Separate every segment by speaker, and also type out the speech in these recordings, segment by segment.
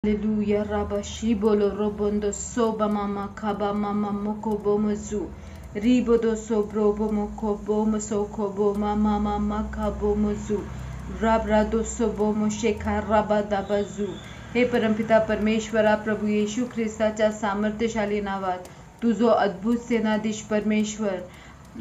Speaker 1: Haleluya raba shibolo robondo soba mama kaba mama moko bomo zu ribodo sobro bomo kobo mosoko bo mama mama kabo mozu राबरादो सोबोमो शेखा राबादाबाजू। हे परमपिता परमेश्वरा प्रभू येशू ख्रिस्ताच्या सामर्थ्यशाली नावात तू जो अद्भुत सेनाधीश परमेश्वर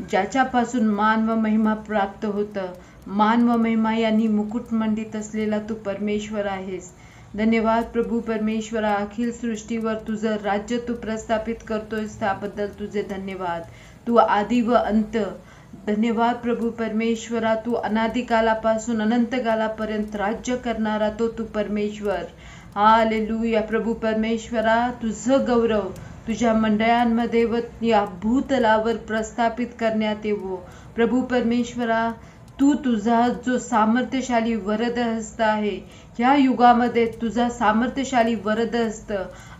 Speaker 1: ज्याच्यापासून मान व महिमा प्राप्त होतं, मान व महिमा यांनी मुकुटमंडित असलेला तू परमेश्वर आहेस। धन्यवाद प्रभू परमेश्वरा, अखिल सृष्टीवर तुझं राज्य तू प्रस्थापित करतोयस त्याबद्दल तुझे धन्यवाद। तू आदि व अंत। धन्यवाद प्रभू परमेश्वरा, तू अनादिकालापासून अनंतकालापर्यंत राज्य करणारा तू परमेश्वर। हालेलुया प्रभू परमेश्वरा, तुझं गौरव तुझ्या मंडळांमध्ये व या भूतलावर प्रस्थापित करण्यात येवो। प्रभू परमेश्वरा, तू तुझा जो सामर्थ्यशाली वरदहस्त आहे, या युगामध्ये तुझा सामर्थ्यशाली वरदहस्त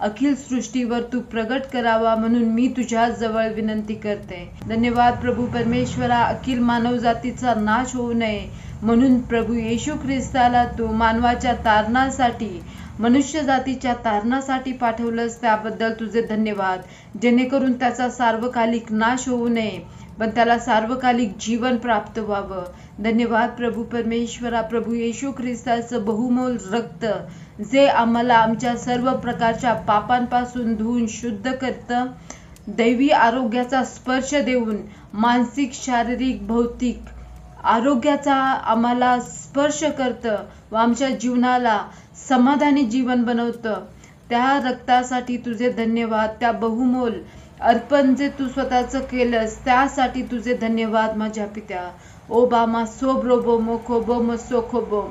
Speaker 1: अखिल सृष्टीवर तू प्रगट करावा म्हणून मी तुझ्या जवळ विनंती करते। धन्यवाद प्रभू परमेश्वरा, अखिल मानवजातीचा नाश होऊ नये म्हणून प्रभू येशू ख्रिस्ताला तू मानवाच्या तारणासाठी, मनुष्य जातीच्या तारणासाठी पाठवलंस त्याबद्दल तुझे धन्यवाद, जेणेकरून त्याचा सार्वकालिक नाश होऊ नये पण त्याला सार्वकालिक जीवन प्राप्त व्हावं। धन्यवाद प्रभू परमेश्वरा, प्रभू येशू ख्रिस्ताचं बहुमोल रक्त जे आम्हाला आमच्या सर्व प्रकारच्या पापांपासून धुवून शुद्ध करतं, दैवी आरोग्याचा स्पर्श देऊन मानसिक, शारीरिक, भौतिक आरोग्याचा आम्हाला स्पर्श करतं व आमच्या जीवनाला समाधानी जीवन बनवतं, त्या रक्तासाठी तुझे धन्यवाद। त्या बहुमोल अर्पण जे तू स्वतःचं केलंस त्यासाठी तुझे धन्यवाद माझ्या पित्या। ओ बामा सोब्रोबो मोको बोमो सोखोबो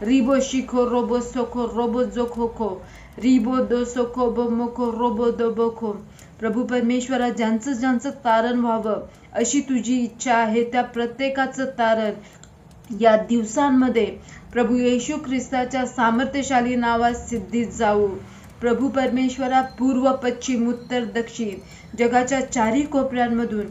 Speaker 1: रिबो शिखो रोबो सोखो रोबो जोखोखो रिबो दो सोखो बो मोको रोबो दो बोखो। प्रभू परमेश्वरा, ज्यांचं ज्यांचं तारण व्हावं अशी तुझी इच्छा आहे, त्या प्रत्येकाचं तारण या दिवसांमध्ये प्रभू येशू ख्रिस्ताच्या सामर्थ्यशाली नावात सिद्धीत जाऊ। प्रभू परमेश्वरा, पूर्व, पश्चिम, उत्तर, दक्षिण जगाच्या चारी कोपऱ्यांमधून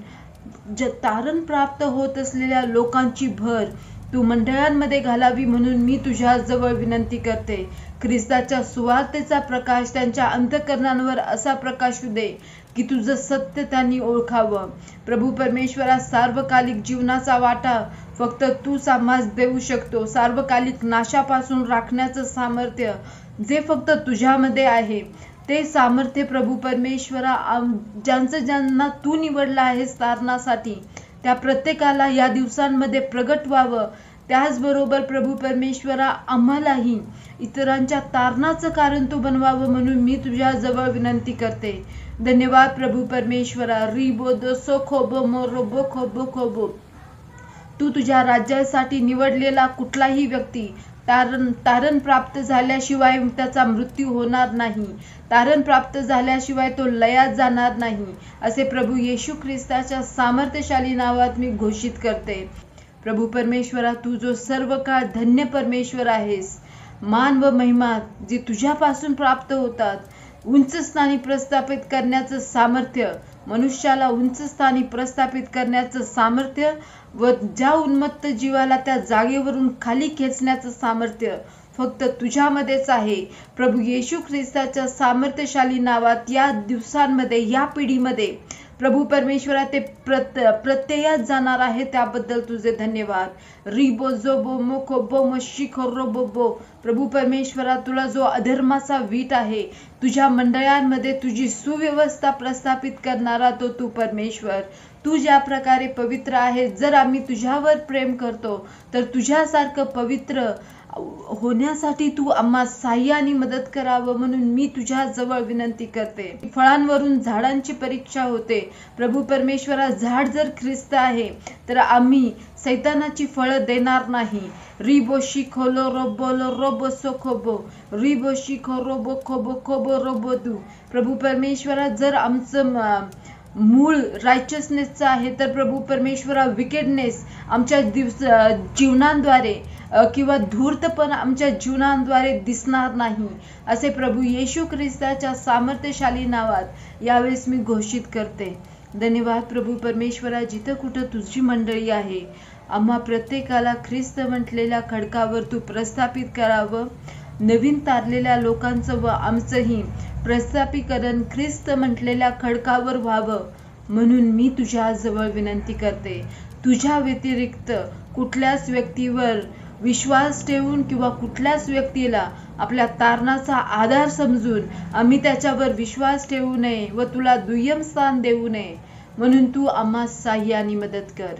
Speaker 1: तारण प्राप्त होत असलेल्या लोकांची भर तू मंडळांमध्ये घालावी म्हणून मी तुझ्या जवळ विनंती करते। ख्रिस्ताच्या सुवार्तेचा प्रकाश त्यांच्या अंतःकरणांवर असा प्रकाशू दे की तुझं सत्य त्यांनी ओळखावं। प्रभू परमेश्वरा, सार्वकालिक जीवनाचा वाटा फक्त तूच आम्हास देऊ शकतो। सार्वकालिक नाशापासून राखण्याचं सामर्थ्य जे फक्त तुझ्यामध्ये आहे, ते सामर्थ्य प्रभू परमेश्वरा ज्यांना तू निवडला आहेस तारणासाठी, त्या प्रत्येकाला या दिवसांमध्ये प्रगट व्हावं। त्याचबरोबर प्रभू परमेश्वरा, आम्हालाही इतरांच्या तारणाचं कारण तू बनवावं म्हणून मी तुझ्या जवळ विनंती करते। धन्यवाद प्रभू परमेश्वरा। रिबो दो सोखोबो मोरोबो खोबो खोबो। तू तुझ्या राज्यासाठी निवडलेला कुठलाही व्यक्ती तारण प्राप्त झाल्याशिवाय त्याचा मृत्यू होणार नाही, तारण प्राप्त झाल्याशिवाय तो लयात जाणार नाही, असे प्रभू येशू ख्रिस्ताच्या सामर्थ्यशाली नावात मी घोषित करते। प्रभू परमेश्वरा, तू जो सर्व काळ धन्य परमेश्वर आहेस, मान व महिमा जी तुझ्यापासून प्राप्त होतात, उंच स्थानी प्रस्थापित करण्याचं सामर्थ्य, मनुष्याला उंच स्थानी प्रस्थापित करण्याचं सामर्थ्य व ज्या उन्मत्त जीवाला त्या जागेवरून खाली खेचण्याचं सामर्थ्य फक्त तुझ्यामध्येच आहे। प्रभू येशू ख्रिस्ताच्या सामर्थ्यशाली नावात या दिवसांमध्ये, या पिढीमध्ये प्रभू परमेश्वरा ते प्रत्ययात जाणार आहे त्याबद्दल तुझे धन्यवाद। रिबो जोबो मोको बोमो शिखो रोबो बो। प्रभू परमेश्वरा, तुला जो अधर्माचा वीट आहे, तुझ्या मंडळांमध्ये तुझी सुव्यवस्था प्रस्थापित करणारा तू परमेश्वर, तू ज्या प्रकारे पवित्र आहे, जर आम्ही तुझ्यावर प्रेम करतो तर तुझ्यासारखं पवित्र होण्यासाठी तू आम्हा साह्याने मदत करावं म्हणून मी तुझ्या जवळ विनंती करते। फळांवरून झाडांची परीक्षा होते। प्रभू परमेश्वरा, झाड जर ख्रिस्त आहे तर आम्ही सैतानाची फळं देणार नाही। रिबो शिखोलो रोबोलो रोबो सोखोबो रिबो शिखो रोबो खोबो खोबो रोबो दू। प्रभू परमेश्वरा, जर आमचं मूळ रायचसनेसचं आहे तर प्रभू परमेश्वरा, विकेडनेस आमच्या जीवनांद्वारे किंवा धूर्तपणा आमच्या जीवनांद्वारे दिसणार नाही, असे प्रभू येशू ख्रिस्ताच्या सामर्थ्यशाली नावात यावेळेस मी घोषित करते। धन्यवाद प्रभू परमेश्वरा, जिथं कुठं तुझी मंडळी आहे, आम्हा प्रत्येकाला ख्रिस्त म्हटलेल्या खडकावर तू प्रस्थापित करावं नवीन तारलेल्या लोकांचं व आमचंही प्रस्थापीकरण ख्रिस्त म्हटलेल्या खडकावर व्हावं म्हणून मी तुझ्याजवळ विनंती करते. तुझ्या व्यतिरिक्त कुठल्याच व्यक्तीवर विश्वास ठेवून किंवा कुठल्याच व्यक्तीला आपल्या तारणाचा आधार समजून आम्ही त्याच्यावर विश्वास ठेवू नये व तुला दुय्यम स्थान देऊ नये. म्हणून तू आम्हा साह्याने मदत कर.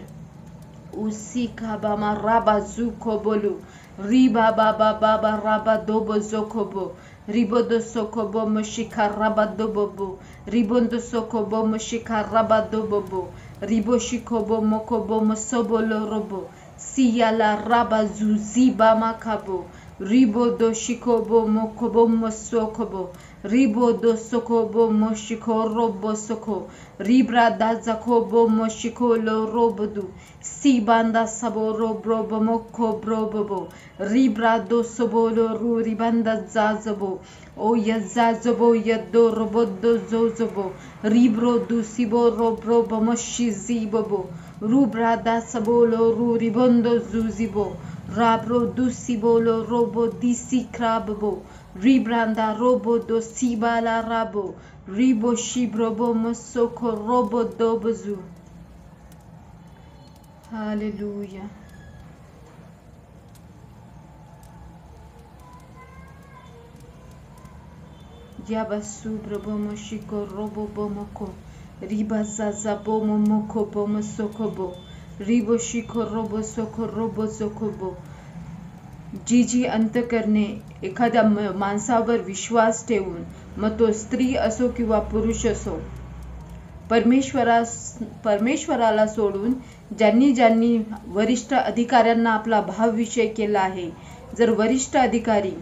Speaker 1: उसी खाबामा राबा जू खोबोलू रिबा बाबा बाबा राबा दोबो जो खोबो रिबोदो सोखोबो मशिखा राबा दोबोबो रिबोंदो सोखोबो मशिखा राबा दोबोबो रिबो शिखोबो मोखोबो मसोबोलो रोबो सियाला राबा जू ziba makabo ribo do shikobo mokobo mosokobo ribo do sokobo moshiko robo soko ribra da zakobo moshiko lo robodu sibanda saboro brobo moko brobobo ribra do sobolo ru ribanda zazabo o yazazobo yado robodo zozobo ribro du siboro brobo moshi zibobo rubra da sabolo ru ribondo zuzibo rabro du sibolo robo disi krabbo ribranda robo do sibala rabo ribo shibrobo mosoko robo dobozu. Hallelujah. Yabasu brobo moshiko robo bomoko riba zaza bomo moko bomo sokobo रिबो शिखो रोबो सोखो रोबो सोखोबो. जी जी अंतकरणे एखाद्या माणसावर विश्वास ठेवून मग तो स्त्री असो किंवा पुरुष असो परमेश्वराला सोडून ज्यांनी ज्यांनी वरिष्ठ अधिकाऱ्यांना आपला भावविषय केला आहे. जर वरिष्ठ अधिकारी,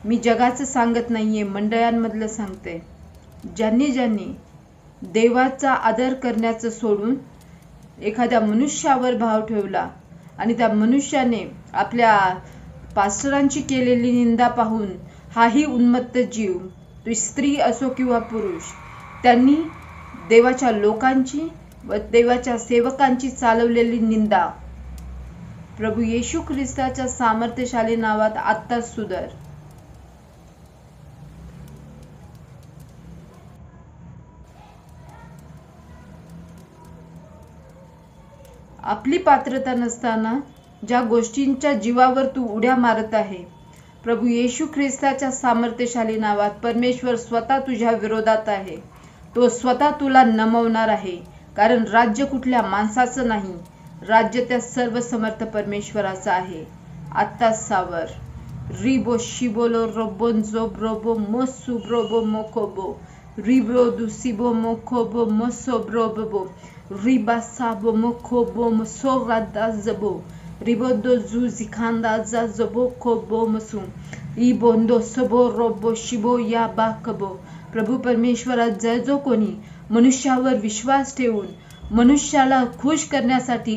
Speaker 1: मी जगाचं सांगत नाहीये, मंडळांमधलं सांगते, ज्यांनी ज्यांनी देवाचा आदर करण्याचं सोडून एखाद्या मनुष्यावर भाव ठेवला आणि त्या मनुष्याने आपल्या पास्टरांची केलेली निंदा पाहून हाही उन्मत्त जीव, तो स्त्री असो किंवा पुरुष, त्यांनी देवाच्या लोकांची व देवाच्या सेवकांची चालवलेली निंदा प्रभू येशू ख्रिस्ताच्या सामर्थ्यशाली नावात आत्ताच सुधार. आपली पात्रता नसताना ज्या गोष्टींच्या जीवावर तू उड्या मारत आहे, प्रभू येशू ख्रिस्ताच्या सामर्थ्यशाली नावात परमेश्वर स्वतः तुझ्या विरोधात आहे. तो स्वतः तुला नमवणार आहे. कारण राज्य कुठल्या माणसाचं नाही, राज्य त्या सर्व समर्थ परमेश्वराचं आहे. आत्ता सावर. रिबो शिबोलो रोबोंजो ब्रोबो मोसु ब्रोबो मोकोबो रिब्रो दुसिबो मोकोबो मोसो ब्रोबो riba sabo mokobo mosorada zabo ribodo zuzi kanda za zabo kobo mosum ibondo sobo robo shibo या बाकबो. प्रभू परमेश्वरात जय जो कोणी मनुष्यावर विश्वास ठेवून मनुष्याला खुश करण्यासाठी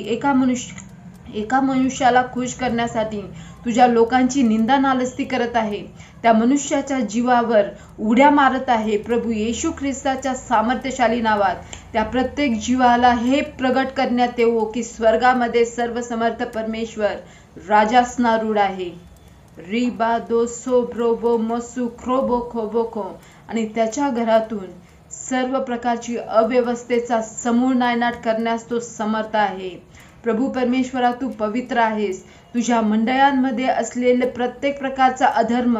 Speaker 1: एका मनुष्याला खुश करण्यासाठी तुझ्या लोकांची निंदा नालस्ती करत आहे, त्या मनुष्याच्या जीवावर उड्या मारत आहे, प्रभू येशू ख्रिस्ताच्या सामर्थ्यशाली नावात त्या प्रत्येक जीवाला हे प्रगट करण्यात येवो की स्वर्गामध्ये सर्व समर्थ परमेश्वर राजासनारूढ आहे. रिबा दो सो ब्रोबो मसु क्रोबो खोबोको आणि त्याच्या घरातून सर्व प्रकारची अव्यवस्थेचा समूळ नायनाट करण्यास तो समर्थ आहे. प्रभू परमेश्वरा, तू पवित्र आहेस. तुझ्या मंडळांमध्ये असलेले प्रत्येक प्रकारचा अधर्म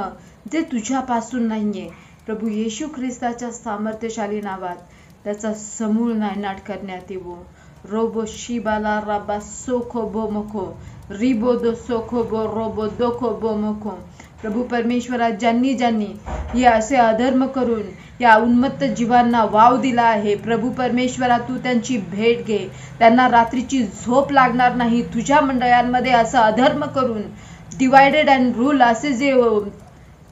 Speaker 1: जे तुझ्यापासून नाहीये, प्रभू येशू ख्रिस्ताच्या सामर्थ्यशाली नावात त्याचा समूळ नायनाट करण्यात येवो. रोबो शिबाला राबा सोखो बोमको रिबो दो सोखो बो रोबो दोखो बोमको. प्रभू परमेश्वरा, ज्यांनी ज्यांनी हे असे अधर्म करून या उन्मत्त जीवांना वाव दिला आहे, प्रभू परमेश्वरा, तू त्यांची भेट घे. त्यांना रात्रीची झोप लागणार नाही. तुझ्या मंडळांमध्ये असं अधर्म करून डिवायडेड अँड रूल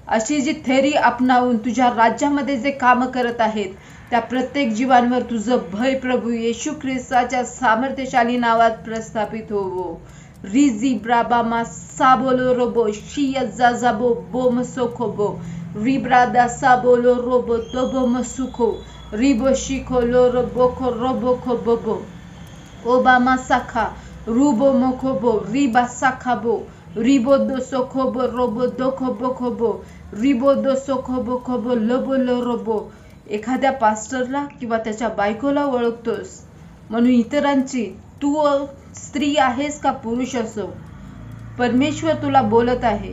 Speaker 1: अशी जी थेरी अपनावून तुझ्या राज्यामध्ये जे काम करत आहेत, त्या प्रत्येक जीवांवर तुझं भय प्रभू येशू ख्रिस्ताच्या सामर्थ्यशाली नावात प्रस्थापित होवो. रिजी ब्राबामा साबोलो रोबो शिया जाजाबो बोमसोखोबो रिब्रादा साबोलो रोबो दोबो मसुखो रिबो शिखो लो रोबोखो रोबोखो बोबो ओबामा साखा रुबो मोखोबो रिबा साखाबो रिबो दो सोखोबो रोबो दोखो बोखोबो रिबो दोसो खोबो खोबो लोबो लोरोबो. एखाद्या पास्टरला किंवा त्याच्या बायकोला ओळखतोस म्हणून इतरांची, तू स्त्री आहेस का पुरुष असो, परमेश्वर तुला बोलत आहे.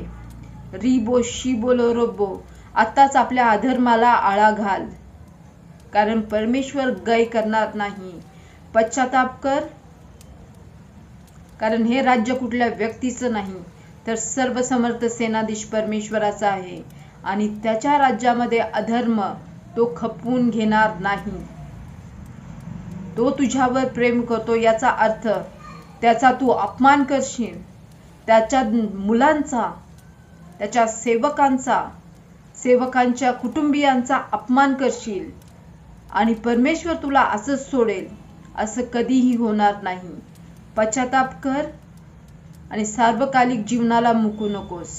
Speaker 1: रिबो शिबो लोरोबो. आताच आपल्या अधर्माला आळा घाल, कारण परमेश्वर गय करणार नाही. पश्चाताप कर, कारण हे राज्य कुठल्या व्यक्तीचं नाही, तर सर्वसमर्थ सेनाधीश परमेश्वराचा आहे आणि त्याच्या राज्यामध्ये अधर्म तो खपवून घेणार नाही. तो तुझ्यावर प्रेम करतो याचा अर्थ त्याचा तू अपमान करशील, त्याच्या मुलांचा, त्याच्या सेवकांच्या कुटुंबियांचा अपमान करशील आणि परमेश्वर तुला असंच सोडेल असं कधीही होणार नाही. पश्चाताप कर आणि सार्वकालिक जीवनाला मुकू नकोस.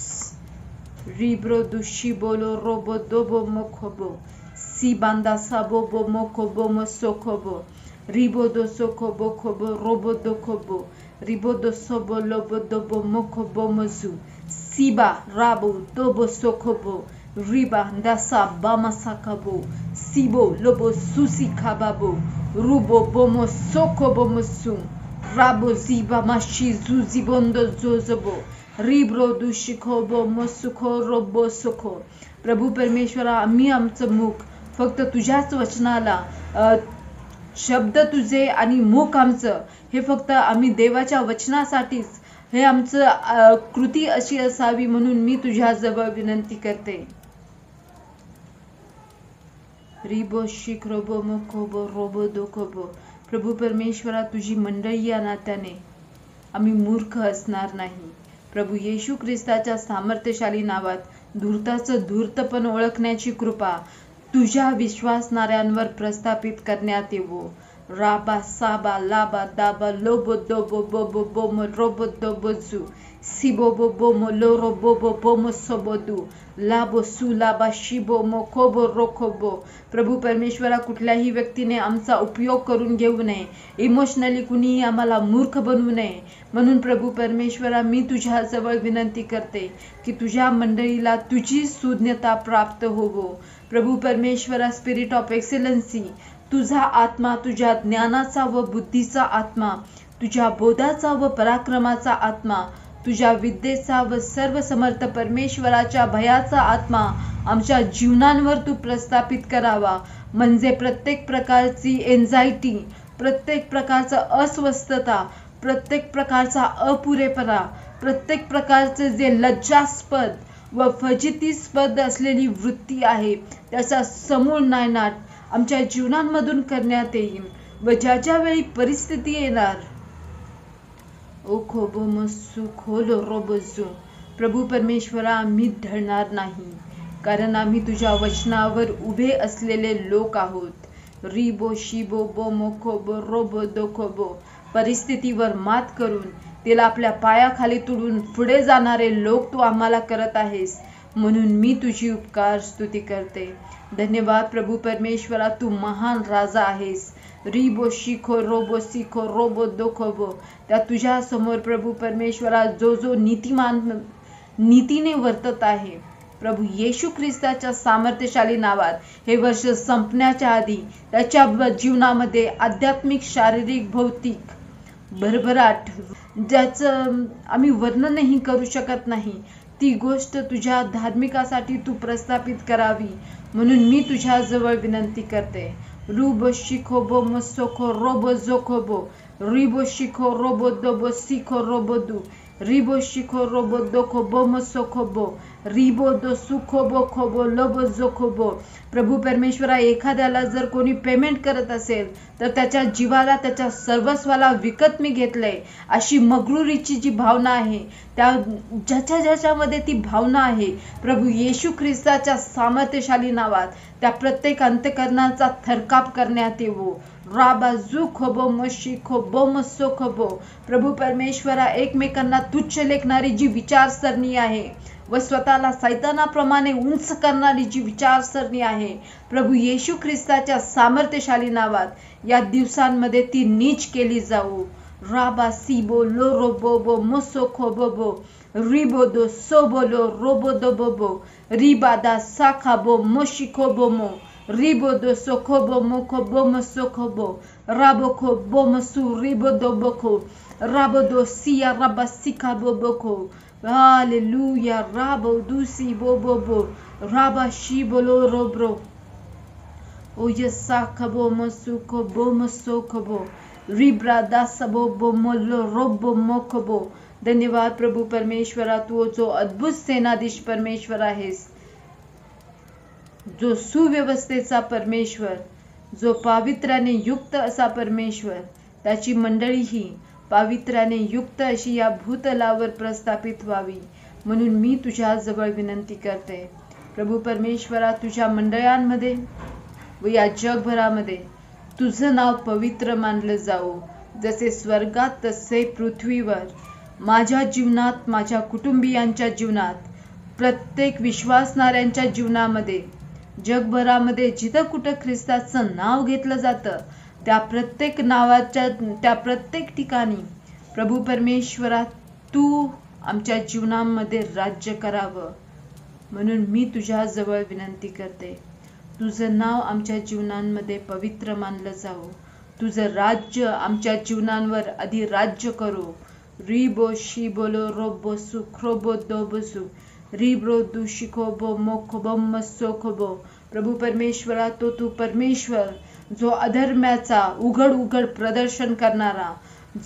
Speaker 1: रिब्रो दुशी बोलो रोबो दोबो मोखोबो सी बांदा साबो मोखोबो मसोखोबो रिबो दो सोखोबो खोबो रोबो दो खोबो रिबो दो सोबो लोबो दोबो मोखोबो मजू सीबा राबो दोबो सोखोबो रिबा दासा बामा साकाबो सीबो लोबो सुसी खाबाबो रुबो बोमो सोखोबो मसू राबो ziba mashi zuzi bondo जोजबो रिब्रो दुशिखोबो मसुखो रोबो सुखो. प्रभू परमेश्वरा, आम्ही आमचं मुख फक्त तुझ्याच वचनाला, शब्द तुझे आणि मुख आमचं हे फक्त आम्ही देवाच्या वचनासाठीच, हे आमचं कृती अशी असावी म्हणून मी तुझ्याजवळ विनंती करते. Ribo शिखरोबो मुखोबो robot दोखोबो. प्रभू परमेश्वरा, तुझी मंडळी या नात्याने आम्ही मूर्ख असणार नाही. प्रभू येशू ख्रिस्ताच्या सामर्थ्यशाली नावात धूर्ताचं धूर्तपण ओळखण्याची कृपा तुझ्या विश्वासणाऱ्यांवर प्रस्थापित करण्यात येवो. राबा साबा लाबा दाबा लोबो दोबो बोबो बोमो रोबो दोबो जू सिबोबो बोमो लोरो बोबो बोमो सोबोदू लाबो सुलाबा शिबो मोखोबो रोखोबो. प्रभू परमेश्वरा, कुठल्याही व्यक्तीने आमचा उपयोग करून घेऊ नये, इमोशनली कुणीही आम्हाला मूर्ख बनवू नये. म्हणून प्रभू परमेश्वरा, मी तुझ्याजवळ विनंती करते की तुझ्या मंडळीला तुझी सुज्ञता प्राप्त होवो. प्रभू परमेश्वरा, स्पिरिट ऑफ एक्सेलन्सी, तुझा आत्मा, तुझ्या ज्ञानाचा व बुद्धीचा आत्मा, तुझ्या बोधाचा व पराक्रमाचा आत्मा, तुझ्या विद्येचा व सर्वसमर्थ परमेश्वराच्या भयाचा आत्मा आमच्या जीवनांवर तू प्रस्थापित करावा. म्हणजे प्रत्येक प्रकारची एन्झायटी, प्रत्येक प्रकारचा अस्वस्थता, प्रत्येक प्रकारचा अपुरेपणा, प्रत्येक प्रकारचे जे लज्जास्पद व फजितीस्पद असलेली वृत्ती आहे त्याचा समूळ नायनाट आमच्या जीवनांमधून करण्यात येईल. व ज्या वेळी परिस्थिती येणार, ओ खोबो मसू खोलो रोबजू, प्रभू परमेश्वरा, आम्ही ढळणार नाही, कारण आम्ही तुझ्या वचनावर उभे असलेले लोक आहोत. रिबो शिबो बोमो खोबो रोबो दोखोबो. परिस्थितीवर मात करून तिला आपल्या पायाखाली तुडून पुढे जाणारे लोक तू आम्हाला करत आहेस, म्हणून मी तुझी उपकार स्तुती करते. धन्यवाद प्रभू परमेश्वरा, तू महान राजा आहेस. रिबो शिखो रोबो सिखो रोबो दोखोबो. त्या तुझ्या समोर प्रभू परमेश्वरा जो नीतीने वर्तत आहे, प्रभू येशू ख्रिस्ताच्या सामर्थ्यशाली नावात हे वर्ष संपण्याच्या आधी त्याच्या जीवनामध्ये आध्यात्मिक, शारीरिक, भौतिक भरभराट, ज्याचं आम्ही वर्णनही करू शकत नाही, ती गोष्ट तुझ्या धार्मिकासाठी तू प्रस्थापित करावी म्हणून मी तुझ्याजवळ विनंती करते. रुबो शिखोबो मसोखो रोबो जोखोबो रिबो शिखो रोबो दोबो सिखो रोबो दू रिबो शिखो रोबो दोखोबो मसोखोबो रिबो दो सुखोबो खोबो लोबो जोखोबो. प्रभू परमेश्वरा, एखाद्याला जर कोणी पेमेंट करत असेल तर त्याच्या जीवाला, त्याच्या सर्वस्वाला विकत मी घेतलंय अशी मगरुरीची जी भावना आहे, त्या ज्याच्यामध्ये ती भावना आहे, प्रभू येशू ख्रिस्ताच्या सामर्थ्यशाली नावात त्या प्रत्येक अंतःकरणाचा थरकाप करण्यात येवो. राबा जू खोबो मशी खोबो मसो खोबो. प्रभू परमेश्वरा, एकमेकांना तुच्छ लेखणारी जी विचारसरणी आहे व स्वतःला सैतानाप्रमाणे उंच करणारी जी विचारसरणी आहे, प्रभू येशू ख्रिस्ताच्या सामर्थ्यशाली नावात या दिवसांमध्ये ती नीच केली जाऊ. राबा सिबो लोरो बोबो मसो खोबोबो ribodo sobolo robodo bobo ribada sakabo moshikobomo ribodo sokobo mokobomo sokobo raboko bomosu ribodo boko rabodo sia rabasika boboko. Hallelujah. Rabo dusi bobobo raba shibolo robro oyesakabo mosuko bomosokobo रिब्रा दासबो बोमोलो रोबो मोकोबो. धन्यवाद प्रभू परमेश्वरा, तू जो अद्भुत सेनाधीश परमेश्वर आहेस, जो सुव्यवस्थेचा परमेश्वर, जो पावित्र्याने युक्त असा परमेश्वर, त्याची मंडळी ही पावित्र्याने युक्त अशी या भूतलावर प्रस्थापित व्हावी म्हणून मी तुझ्या जवळ विनंती करते. प्रभू परमेश्वरा, तुझ्या मंडळांमध्ये व या जगभरामध्ये तुझं नाव पवित्र मानलं जावो, जसे स्वर्गात तसे पृथ्वीवर. माझ्या जीवनात, माझ्या कुटुंबियांच्या जीवनात, प्रत्येक विश्वासणाऱ्यांच्या जीवनामध्ये, जगभरामध्ये जिथं कुठं ख्रिस्ताचं नाव घेतलं जातं त्या प्रत्येक नावाच्या, त्या प्रत्येक ठिकाणी प्रभू परमेश्वरा, तू आमच्या जीवनामध्ये राज्य करावं म्हणून मी तुझ्या जवळ विनंती करते. तुझं नाव आमच्या जीवनांमध्ये पवित्र मानलं जावो, तुझं राज्य आमच्या जीवनांवर आधी राज्य करो. Ribo शिबोलो robot सुख्रोबो दोबसु Ribeiro दुशिकोबो मोकोबो मसोकोबो. प्रभू परमेश्वरा, तो तू परमेश्वर जो अधर्म्याचा उघड उघड प्रदर्शन करणारा,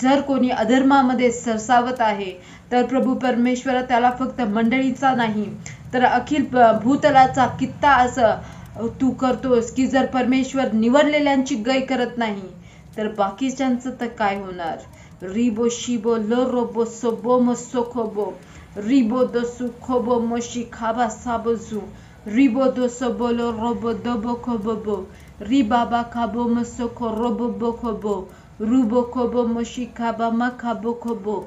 Speaker 1: जर कोणी अधर्मामध्ये सरसावत आहे तर प्रभू परमेश्वरा त्याला फक्त मंडळीचा नाही तर अखिल भूतलाचा कित्ता असं तू करतोस की जर परमेश्वर निवडलेल्यांची गय करत नाही तर बाकीच्यांचं तर काय होणार. रिबो शिबो लो रोबो सोबो मसोकोबो रिबो दोसु खोबो मोशी खाबा साबोजू रिबो दोसो बोलो रोबो दोबो खोबो रि बाबा खाबो मसोको रोबो बोखोबो रुबो खोबो मोशी खाबा मा खाबो खोबो.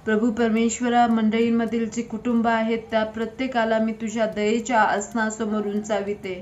Speaker 1: प्रभू परमेश्वरा, मंडळींमधील जे कुटुंब आहेत त्या प्रत्येकाला मी तुझ्या दयेच्या आसनासमोर उंचाविते.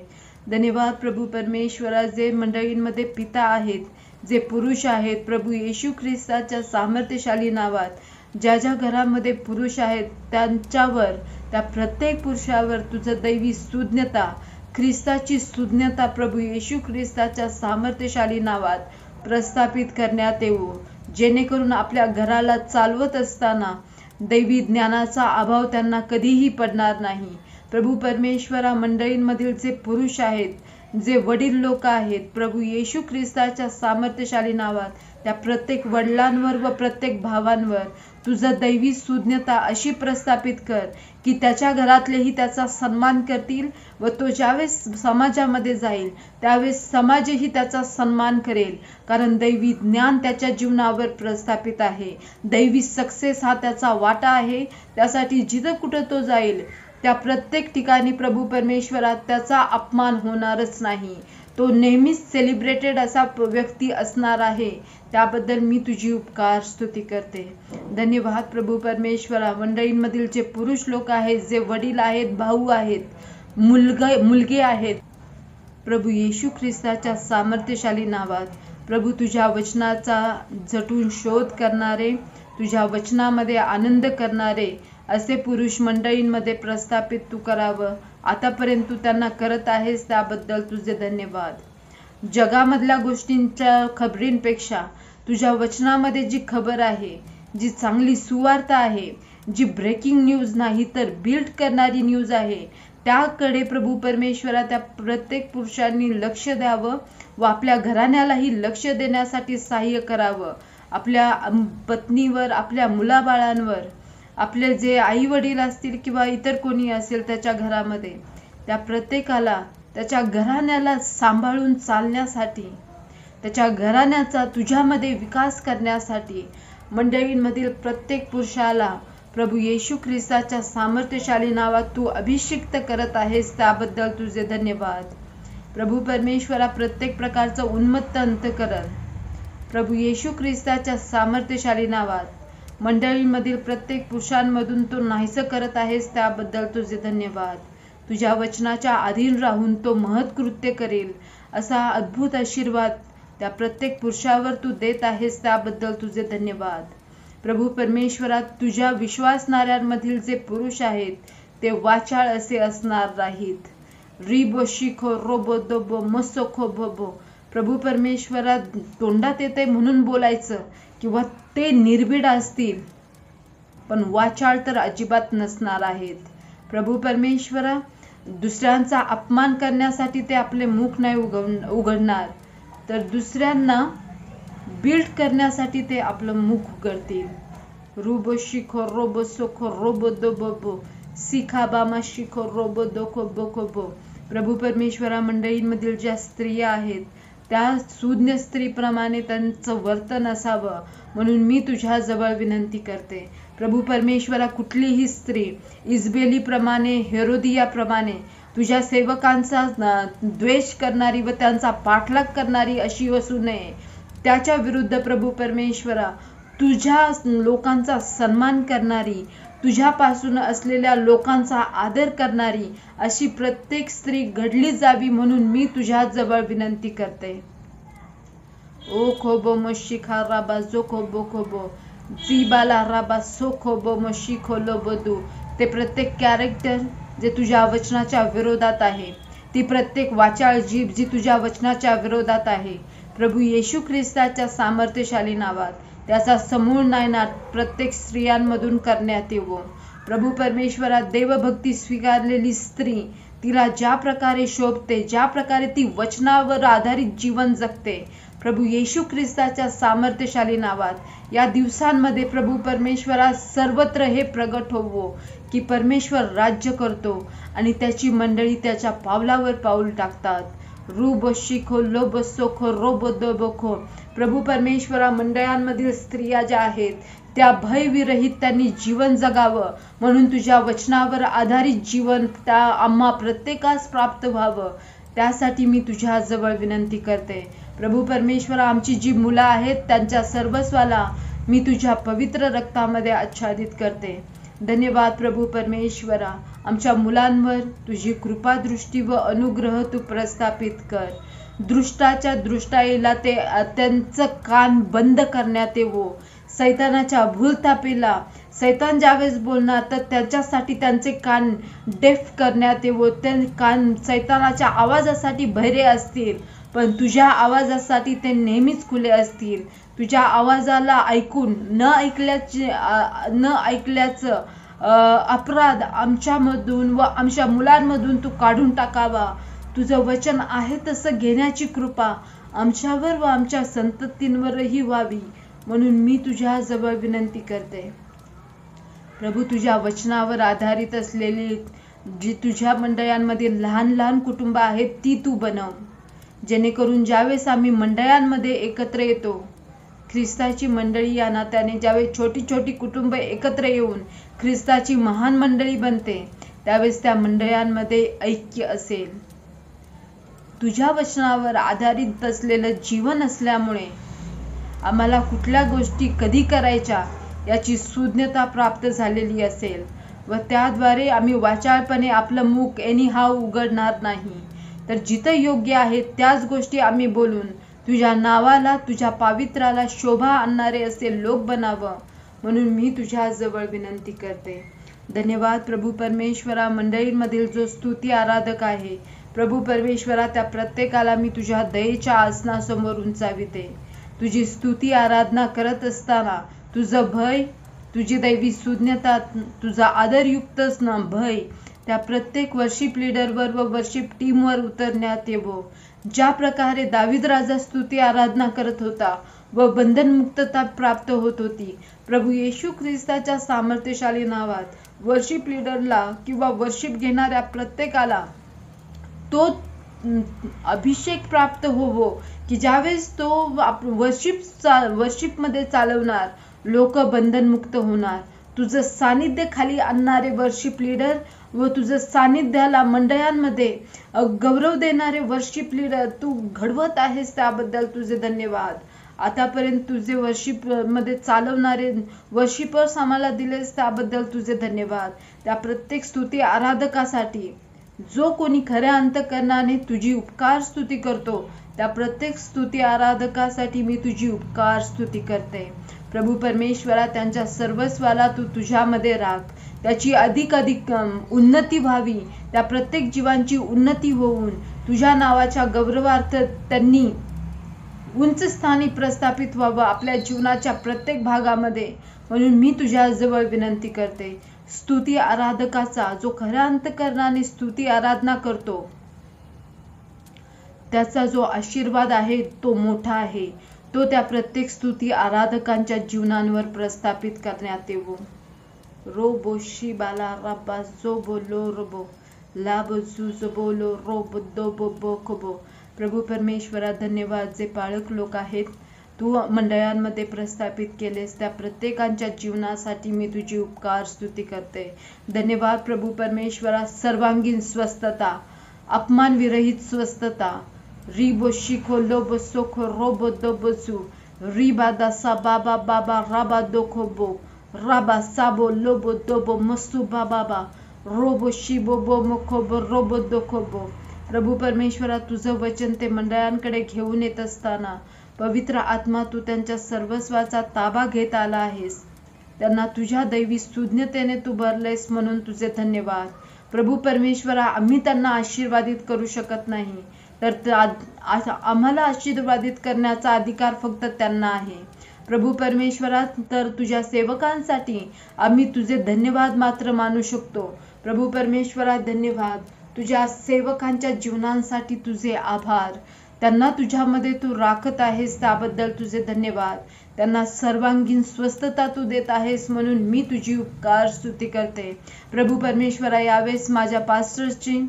Speaker 1: धन्यवाद प्रभू परमेश्वरा, जे मंडळींमध्ये पिता आहेत, जे पुरुष आहेत, प्रभू येशू ख्रिस्ताच्या सामर्थ्यशाली नावात ज्या ज्या घरामध्ये पुरुष आहेत त्यांच्यावर, त्या प्रत्येक पुरुषावर तुझं दैवी सुज्ञता, ख्रिस्ताची सुज्ञता प्रभू येशू ख्रिस्ताच्या सामर्थ्यशाली नावात प्रस्थापित करण्यात येवो, जेणेकरून आपल्या घराला चालवत असताना दैवी ज्ञानाचा अभाव त्यांना कधीही पडणार नाही. प्रभू परमेश्वरा, मंडळींमधील जे पुरुष आहेत, जे वडील लोक आहेत, प्रभू येशू ख्रिस्ताच्या सामर्थ्यशाली नावात त्या प्रत्येक वडिलांवर व प्रत्येक भावांवर तुझं दैवी सुज्ञता अशी प्रस्थापित कर की त्याच्या घरातलेही त्याचा सन्मान करतील व तो ज्यावेळेस समाजामध्ये जाईल त्यावेळेस समाजही त्याचा सन्मान करेल, कारण दैवी ज्ञान त्याच्या जीवनावर प्रस्थापित आहे. दैवी सक्सेस हा त्याचा वाटा आहे. त्यासाठी जिथं कुठं तो जाईल त्या प्रत्येक ठिकाणी प्रभू परमेश्वरा त्याचा अपमान होणारच नाही. तो नेहमीच सेलिब्रेटेड असा व्यक्ती असणार आहे. त्याबद्दल मी तुझी उपकार स्तुती करते. धन्यवाद प्रभू परमेश्वरा. मंडळींमधील जे पुरुष लोक आहेत, जे वडील आहेत, भाऊ आहेत, मुलगे आहेत, प्रभू येशू ख्रिस्ताच्या सामर्थ्यशाली नावात प्रभू तुझ्या वचनाचा झटून शोध करणारे, तुझ्या वचनामध्ये आनंद करणारे असे पुरुष मंडळींमध्ये प्रस्थापित तू करावं. आतापर्यंत तू त्यांना करत आहेस त्याबद्दल तुझे धन्यवाद. जगामधल्या गोष्टींच्या खबरींपेक्षा तुझ्या वचनामध्ये जी खबर आहे, जी चांगली सुवार्ता आहे, जी ब्रेकिंग न्यूज नाही तर बिल्ड करणारी न्यूज आहे, त्याकडे प्रभू परमेश्वरा त्या प्रत्येक पुरुषांनी लक्ष द्यावं व आपल्या घराण्यालाही लक्ष देण्यासाठी सहाय्य करावं. आपल्या पत्नीवर, आपल्या मुलाबाळांवर, आपले जे आई वडील असतील किंवा इतर कोणी असेल त्याच्या घरामध्ये, त्या प्रत्येकाला त्याच्या घराण्याला सांभाळून चालण्यासाठी, त्याच्या घराण्याचा तुझ्यामध्ये विकास करण्यासाठी मंडळींमधील प्रत्येक पुरुषाला प्रभू येशू ख्रिस्ताच्या सामर्थ्यशाली नावात तू अभिषिक्त करत आहेस त्याबद्दल तुझे धन्यवाद. प्रभू परमेश्वरा, प्रत्येक प्रकारचं उन्मत्त अंतःकरण प्रभू येशू ख्रिस्ताच्या सामर्थ्यशाली नावात मंडळींमधील प्रत्येक पुरुषांमधून तो नाहीसं करत आहेस त्याबद्दल तुझे धन्यवाद. तुझ्या वचनाच्या अधीन राहून तो महत्कृत्य करेल असा अद्भुत आशीर्वाद त्या प्रत्येक पुरुषावर तू देत आहेस त्याबद्दल तुझे धन्यवाद. प्रभू परमेश्वरा, तुझ्या विश्वासणाऱ्यांमधील जे पुरुष आहेत ते वाचाळ असे असणार नाहीत. रिबो शिखो रोबो दोबो मसोखो बोबो. प्रभू परमेश्वरा, तोंडात येते म्हणून बोलायचं किंवा ते निर्भीड असतील, पण वाचाळ तर अजिबात नसणार आहेत. प्रभू परमेश्वरा, दुसऱ्यांचा अपमान करण्यासाठी ते आपले मुख नाही उघडणार, तर दुसऱ्यांना बिल्ड करण्यासाठी ते आपलं मुख उघडतील. रुबो शिखो रोबो सोखो रोबो दोबो सिखा बामा शिखो रोबो दोखो बोखो. प्रभू परमेश्वरा, मंडळींमधील ज्या स्त्रिया आहेत त्या सुज्ञ स्त्रीप्रमाणे त्यांचं वर्तन असावं म्हणून मी तुझ्याजवळ विनंती करते. प्रभू परमेश्वरा, कुठलीही स्त्री इजबेलीप्रमाणे, हेरोदियाप्रमाणे तुझ्या सेवकांचा द्वेष करणारी व त्यांचा पाठलाग करणारी अशी असू नये. त्याच्या विरुद्ध प्रभू परमेश्वरा, तुझ्या लोकांचा सन्मान करणारी, तुझ्यापासून असलेल्या लोकांचा आदर करणारी अशी प्रत्येक स्त्री घडली जावी म्हणून मी तुझ्याजवळ विनंती करते. ओ खोबो मशिखा राबा जो खोबो खोबो जीबाला राबा सो खोबो मशिखो लोबदू. ते प्रत्येक कॅरेक्टर जे तुझ्या वचनाच्या विरोधात आहे, ती प्रत्येक वाचाळ जीभ जी तुझ्या वचनाच्या विरोधात आहे, प्रभू येशू ख्रिस्ताच्या सामर्थ्यशाली नावात त्याचा समूळ नायनाट प्रत्येक स्त्रियांमधून करण्यात येवो. प्रभू परमेश्वरा, देवभक्ती स्वीकारलेली स्त्री तिला ज्या प्रकारे शोभते, ज्या प्रकारे ती वचनावर आधारित जीवन जगते, प्रभू येशू ख्रिस्ताच्या सामर्थ्यशाली नावात या दिवसांमध्ये प्रभू परमेश्वरा सर्वत्र हे प्रगट होवो की परमेश्वर राज्य करतो आणि त्याची मंडळी त्याच्या पावलावर पाऊल टाकतात. रुबो शिखो लोबो सोखो रोबो दोबोखो. प्रभू परमेश्वरा, मंडळांमधील स्त्रिया ज्या आहेत त्या भयविरहित त्यांनी जीवन जगावं म्हणून तुझ्या वचनावर आधारित जीवन त्या आम्हा प्रत्येकास प्राप्त व्हावं, त्यासाठी मी तुझ्याजवळ विनंती करते. प्रभू परमेश्वरा, आमची जी मुलं आहेत त्यांच्या सर्वस्वाला मी तुझ्या पवित्र रक्तामध्ये आच्छादित करते. धन्यवाद प्रभू परमेश्वरा, आमच्या मुलांवर तुझी कृपादृष्टी व अनुग्रह तू प्रस्थापित कर. दृष्टाच्या दृष्टाईला ते त्यांचं कान बंद करण्यात येवो. सैतानाच्या भूलथापीला सैतान ज्यावेळेस बोलणार तर त्याच्यासाठी त्यांचे कान डेफ करण्यात येवो. ते कान सैतानाच्या आवाजासाठी बहिरे असतील, पण तुझ्या आवाजासाठी ते नेहमीच खुले असतील. तुझ्या आवाजाला ऐकून न ऐकल्याचं अपराध आमच्यामधून व आमच्या मुलांमधून तू काढून टाकावा. तुझं वचन आहे तसं घेण्याची कृपा आमच्यावर व आमच्या संततींवरही व्हावी म्हणून मी तुझ्याजवळ विनंती करते. प्रभू, तुझ्या वचनावर आधारित असलेली जी तुझ्या मंडळांमध्ये लहान लहान कुटुंब आहेत ती तू बनव, जेणेकरून ज्यावेळेस आम्ही मंडळांमध्ये एकत्र येतो, ख्रिस्ताची मंडळी या नात्याने ज्यावेळेस छोटी छोटी कुटुंब एकत्र येऊन ख्रिस्ताची महान मंडळी बनते, त्यावेळेस त्या मंडळांमध्ये ऐक्य असेल. तुझ्या वचनावर आधारित असलेलं जीवन असल्यामुळे आम्हाला कुठल्या गोष्टी कधी करायच्या याची सुज्ञता प्राप्त झालेली असेल व त्याद्वारे आम्ही वाचाळपणे आपलं मुख एनिहाव उघडणार नाही, तर जिथं योग्य आहे त्याच गोष्टी आम्ही बोलून तुझ्या नावाला, तुझ्या पावित्राला शोभा आणणारे असे लोक बनावं म्हणून मी तुझ्याजवळ विनंती करते. धन्यवाद प्रभू परमेश्वरा, मंडळींमधील जो स्तुती आराधक आहे प्रभू परमेश्वरा, त्या प्रत्येकाला मी तुझ्या दयेच्या आसनासमोर उंचाविते. तुझी स्तुती आराधना करत असताना तुझं भय, तुझी दैवी सुज्ञता, तुझा आदरयुक्त भय त्या प्रत्येक वर्शिप लीडरवर व वर्शिप टीमवर उतरण्यात येवो. ज्या प्रकारे दावीद राजा स्तुती आराधना करत होता व बंधनमुक्तता प्राप्त होत होती, प्रभू येशू ख्रिस्ताच्या सामर्थ्यशाली नावात वर्शिप लीडरला किंवा वर्शिप घेणाऱ्या प्रत्येकाला तो अभिषेक प्राप्त होवो की ज्यावेळेस तो वर्शिपमध्ये चालवणार लोक बंधनमुक्त होणार. तुझं सानिध्य खाली आणणारे वर्शिप लीडर व तुझं सानिध्याला मंडळांमध्ये गौरव देणारे वर्शिप लीडर तू घडवत आहेस, त्याबद्दल तुझे धन्यवाद. आतापर्यंत तुझे वर्शिप मध्ये चालवणारे वर्शिपर्स आम्हाला दिलेस, त्याबद्दल तुझे धन्यवाद. त्या प्रत्येक स्तुती आराधकासाठी जो कोणी खऱ्या अंतकरणाने तुझी उपकार स्तुती करतो, त्या प्रत्येक स्तुती आराधकासाठी मी तुझी उपकार स्तुती करते. प्रभू परमेश्वरा, त्यांच्या सर्वस्वाला तू तुझ्यामध्ये राख, त्याची अधिक उन्नती व्हावी, त्या प्रत्येक जीवांची उन्नती होऊन तुझ्या नावाच्या गौरवार्थ त्यांनी उंच स्थानी प्रस्थापित व्हावं आपल्या जीवनाच्या प्रत्येक भागामध्ये. म्हणून मी तुझ्याजवळ विनंती करते, स्तुती आराधकाचा, जो खऱ्या अंतकरणाने स्तुती आराधना करतो, त्याचा जो आशीर्वाद आहे तो मोठा आहे. तो त्या प्रत्येक स्तुती आराधकांच्या जीवनांवर प्रस्थापित करण्यात येवो. रोबो शिबाला राबा जो बोलो रोबो लाभ जो बोलो रोब दो बो खबो. प्रभू परमेश्वरा, धन्यवाद. जे पाळक लोक आहेत तू मंडळांमध्ये प्रस्थापित केलेस, त्या प्रत्येकांच्या जीवनासाठी मी तुझी उपकार स्तुती करते. धन्यवाद प्रभू परमेश्वरा. सर्वांगीण स्वस्थता, अपमानविरहित स्वस्थता, रिबो शिखो लोबो सोखो रोबो दोबोसु रिबा दासा बाबा बाबा राबा दोखोबो राबा साबो लोबो दोबो मस्तु बाबा रोबो शिबो बो मोखोबो रोबो दोखोबो. प्रभू परमेश्वरा, तुझं वचन ते मंडळांकडे घेऊन येत असताना पवित्र आत्मा तू त्यांच्या सर्वस्वाचा ताबा घेत आला आहेस. त्यांना तुझ्या दैवी सुज्ञतेने तू भरलेस म्हणून तुझे धन्यवाद. प्रभू परमेश्वरा, आम्ही त्यांना आशीर्वादित करू शकत नाही, तर आम्हाला आशीर्वादित करण्याचा अधिकार फक्त त्यांना आहे. प्रभू परमेश्वरा, तर तुझ्या सेवकांसाठी आम्ही तुझे धन्यवाद मात्र मानू शकतो. प्रभू परमेश्वरा, धन्यवाद. तुझ्या सेवकांच्या जीवनांसाठी तुझे आभार. त्यांना तुझ्यामध्ये तू राखत आहेस त्याबद्दल तुझे धन्यवाद. त्यांना सर्वांगीण स्वस्थता तू देत आहेस म्हणून मी तुझी उपकार स्तुती करते. प्रभू परमेश्वरा, यावेळेस माझ्या पास्टर्सची,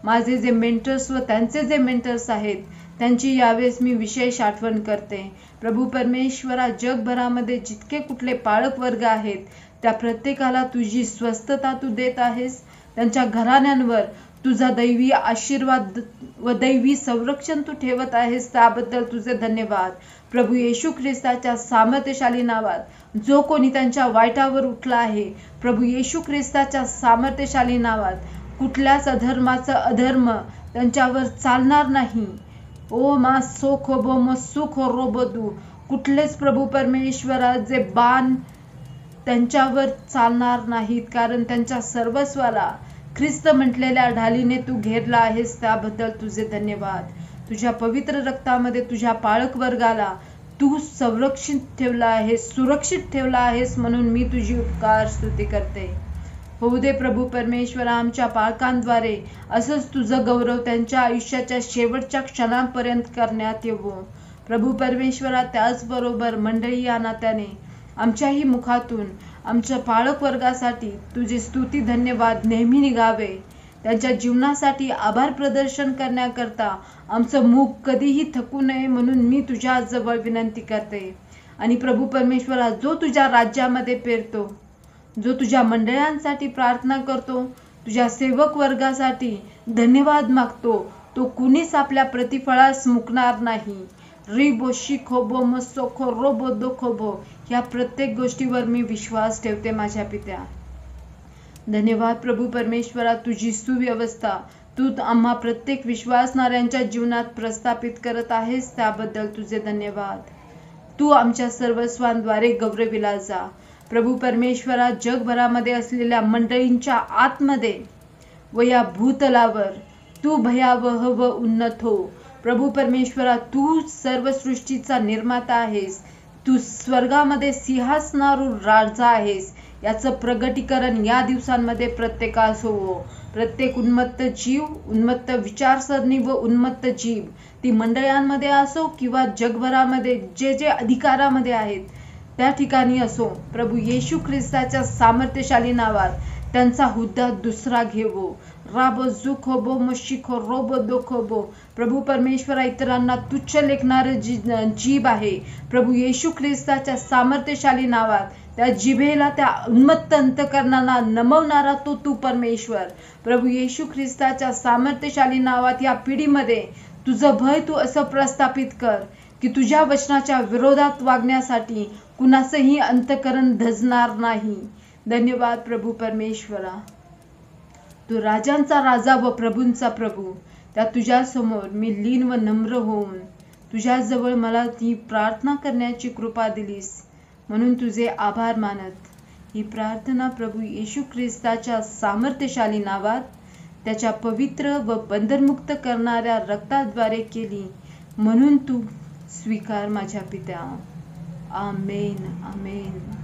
Speaker 1: माझे जे मेंटर्स व त्यांचे जे मेंटर्स आहेत त्यांची यावेळेस मी विशेष आठवण करते. प्रभू परमेश्वरा, जगभरामध्ये जितके कुठले पाळक वर्ग आहेत त्या प्रत्येकाला तुझी स्वस्थता तू देत आहेस. त्यांच्या घराण्यांवर तुझा दैवी आशीर्वाद व दैवी संरक्षण तू ठेवत आहेस त्याबद्दल तुझे धन्यवाद. प्रभू येशू ख्रिस्ताच्या सामर्थ्यशाली नावात जो कोणी त्यांच्या वाईटावर उठला आहे, प्रभू येशू ख्रिस्ताच्या सामर्थ्यशाली नावात कुठल्याच अधर्माचा अधर्म त्यांच्यावर चालणार नाही. ओ मा सोखो बो म सुखो रोबदू. कुठलेच प्रभू परमेश्वरा जे बाण त्यांच्यावर चालणार नाहीत, कारण त्यांच्या सर्वस्वाला ख्रिस्त म्हटलेल्या ढालीने तू घेरला आहेस त्याबद्दल तुझे धन्यवाद. तुझ्या पवित्र रक्तामध्ये तुझ्या पाळक वर्गाला तू संरक्षित ठेवला आहेस, सुरक्षित ठेवला आहेस म्हणून मी तुझी उपकार स्तुती करते. होऊ दे प्रभू परमेश्वरा, आमच्या पालकांद्वारे असंच तुझं गौरव त्यांच्या आयुष्याच्या शेवटच्या क्षणांपर्यंत करण्यात येवो. प्रभू परमेश्वरा, त्याचबरोबर मंडळी या नात्याने आमच्याही मुखातून आमच्या पाळक वर्गासाठी तुझे स्तुती धन्यवाद नेहमी निघावे. त्यांच्या जीवनासाठी आभार प्रदर्शन करण्याकरता आमचं मुख कधीही थकू नये म्हणून मी तुझ्या जवळ विनंती करते. आणि प्रभू परमेश्वरा, जो तुझ्या राज्यामध्ये पेरतो, जो तुझ्या मंडळांसाठी प्रार्थना करतो, तुझ्या सेवक वर्गासाठी धन्यवाद मागतो, तो कुणीच आपल्या प्रतिफळास मुकणार नाही. रिबो शिखोबो मसोखो रोबो दोखोबो. ह्या प्रत्येक गोष्टीवर मी विश्वास ठेवते माझ्या पित्या. धन्यवाद प्रभू परमेश्वरा, तुझी सुव्यवस्था तू आम्हा प्रत्येक विश्वासणाऱ्यांच्या जीवनात प्रस्थापित करत आहेस त्याबद्दल तुझे धन्यवाद. तू आमच्या सर्वस्वांद्वारे गौरविला जा. प्रभू परमेश्वरा, जगभरामध्ये असलेल्या मंडळींच्या आतमध्ये व या भूतलावर तू भयावह व उन्नत हो. प्रभू परमेश्वरा, तू सर्व सृष्टीचा निर्माता आहेस. तू स्वर्गामध्ये सिंहासनारूढ राजा आहेस. याचं प्रगटीकरण या दिवसांमध्ये प्रत्येकास होवो. प्रत्येक उन्मत्त जीव, उन्मत्त विचारसरणी व उन्मत्त जीव, ती मंडळांमध्ये असो किंवा जगभरामध्ये जे जे अधिकारामध्ये आहेत त्या ठिकाणी असो, प्रभू येशू ख्रिस्ताच्या सामर्थ्यशाली नावात त्यांचा हुद्दा दुसरा घेवो. राबो जुखोबो मशिखो रोबो दोखोबो. प्रभू परमेश्वरा, इतरांना तुच्छ लेखणारे जीभ आहे, प्रभू येशू ख्रिस्ताच्या सामर्थ्यशाली नावात त्या जिभेला, त्या उन्मत्त अंतकरणाला नमवणारा तो तू परमेश्वर. प्रभू येशू ख्रिस्ताच्या सामर्थ्यशाली नावात या पिढीमध्ये तुझं भय तू असं प्रस्थापित कर की तुझ्या वचनाच्या विरोधात वागण्यासाठी कुणाचंही अंतकरण धजणार नाही. धन्यवाद प्रभू परमेश्वरा, तू राजांचा राजा व प्रभूंचा प्रभू. त्या तुझ्या समोर मी लीन व नम्र होऊन तुझ्याजवळ मला ती प्रार्थना करण्याची कृपा दिलीस म्हणून तुझे आभार मानत ही प्रार्थना प्रभू येशू ख्रिस्ताच्या सामर्थ्यशाली नावात, त्याच्या पवित्र व बंधनमुक्त करणाऱ्या रक्ताद्वारे केली, म्हणून तू स्वीकार माझ्या पित्या. आमेन, आमेन.